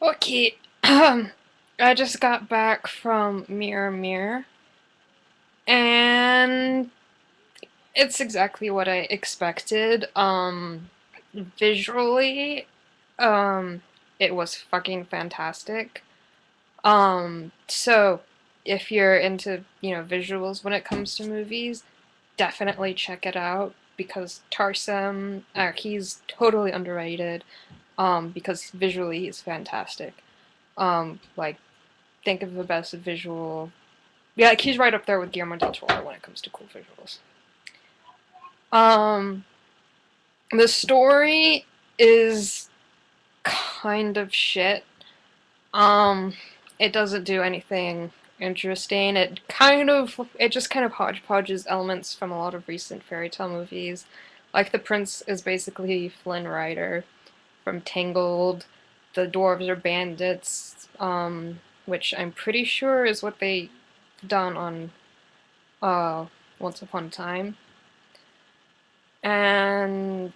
Okay, I just got back from Mirror Mirror, and it's exactly what I expected. Visually, um, it was fucking fantastic. So if you're into, visuals when it comes to movies, definitely check it out because Tarsem, he's totally underrated, because visually he's fantastic. Like, think of the best visual. Yeah, like he's right up there with Guillermo del Toro when it comes to cool visuals. Um, the story is kind of shit. Um, it doesn't do anything interesting. It just kind of hodgepodges elements from a lot of recent fairy tale movies. Like the prince is basically Flynn Rider from Tangled. The dwarves are bandits, which I'm pretty sure is what they done on uh Once Upon a Time. And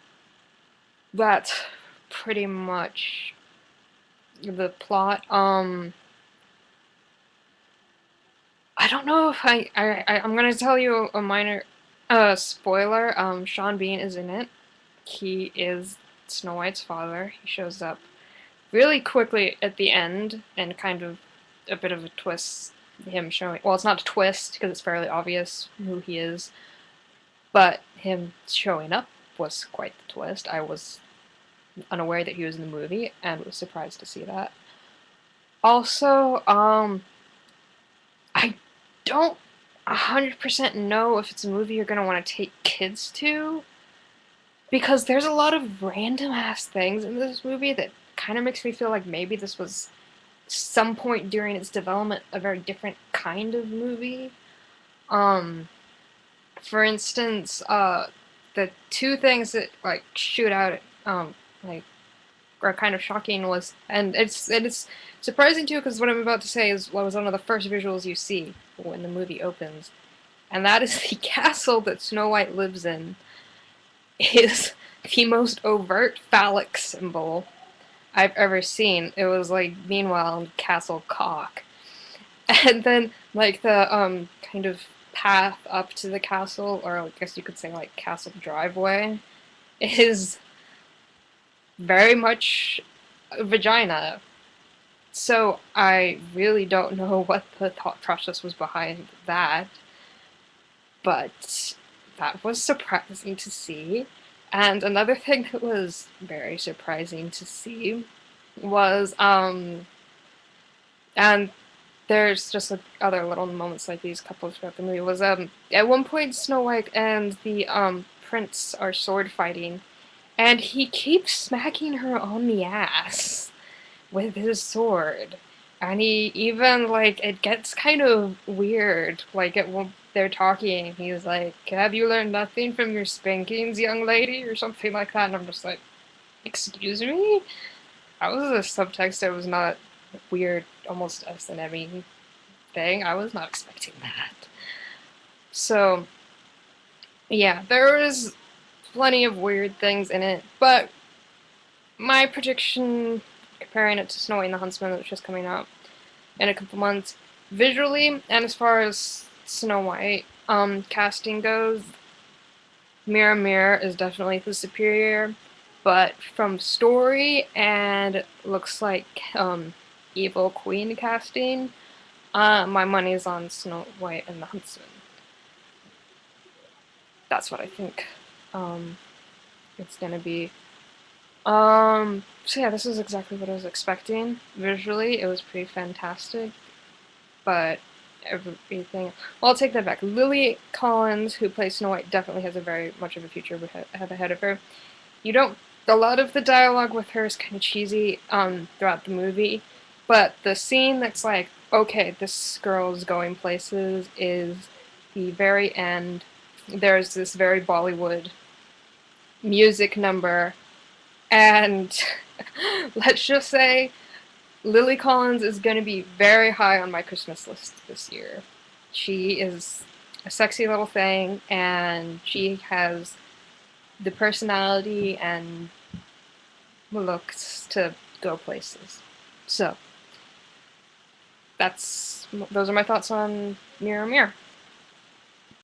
that's pretty much the plot. I don't know if I'm gonna tell you a minor spoiler. Sean Bean is in it. He is Snow White's father. He shows up really quickly at the end, and kind of a bit of a twist. Him showing, well, it's not a twist because it's fairly obvious who he is, but him showing up was quite the twist. I was unaware that he was in the movie and was surprised to see that. Also, I don't 100% know if it's a movie you're gonna want to take kids to because there's a lot of random ass things in this movie that kind of makes me feel like maybe this was some point during its development a very different kind of movie. Um, for instance, the two things that like shoot out like are kind of shocking was, and it's surprising too because what I'm about to say is what was one of the first visuals you see when the movie opens, and that is the castle that Snow White lives in is the most overt phallic symbol I've ever seen. It was like meanwhile Castle Cock, and then like the kind of path up to the castle, or I guess you could say like castle driveway, is very much a vagina. So I really don't know what the thought process was behind that, but that was surprising to see. And another thing that was very surprising to see was and there's just like other little moments like these couple throughout the movie was at one point Snow White and the prince are sword fighting and he keeps smacking her on the ass with his sword. And he even like it gets kind of weird. Like they're talking, he's like, "Have you learned nothing from your spankings, young lady?" or something like that. And I'm just like, "Excuse me?" That was a subtext that was not weird, almost S&M thing. I was not expecting that. So yeah, there was plenty of weird things in it, but my prediction, comparing it to Snow White and the Huntsman, which is coming out in a couple months, visually and as far as Snow White casting goes, Mirror Mirror is definitely the superior, but from story and looks like evil queen casting, my money's on Snow White and the Huntsman. That's what I think it's gonna be. So yeah, this is exactly what I was expecting. Visually, it was pretty fantastic, but everything. Well, I'll take that back. Lily Collins, who plays Snow White, definitely has a very much of a future ahead of her. You don't. A lot of the dialogue with her is kind of cheesy throughout the movie, but the scene that's like, okay, this girl's going places is the very end. There's this very Bollywood music number, and let's just say Lily Collins is going to be very high on my Christmas list this year. She is a sexy little thing, and she has the personality and looks to go places. So those are my thoughts on Mirror Mirror.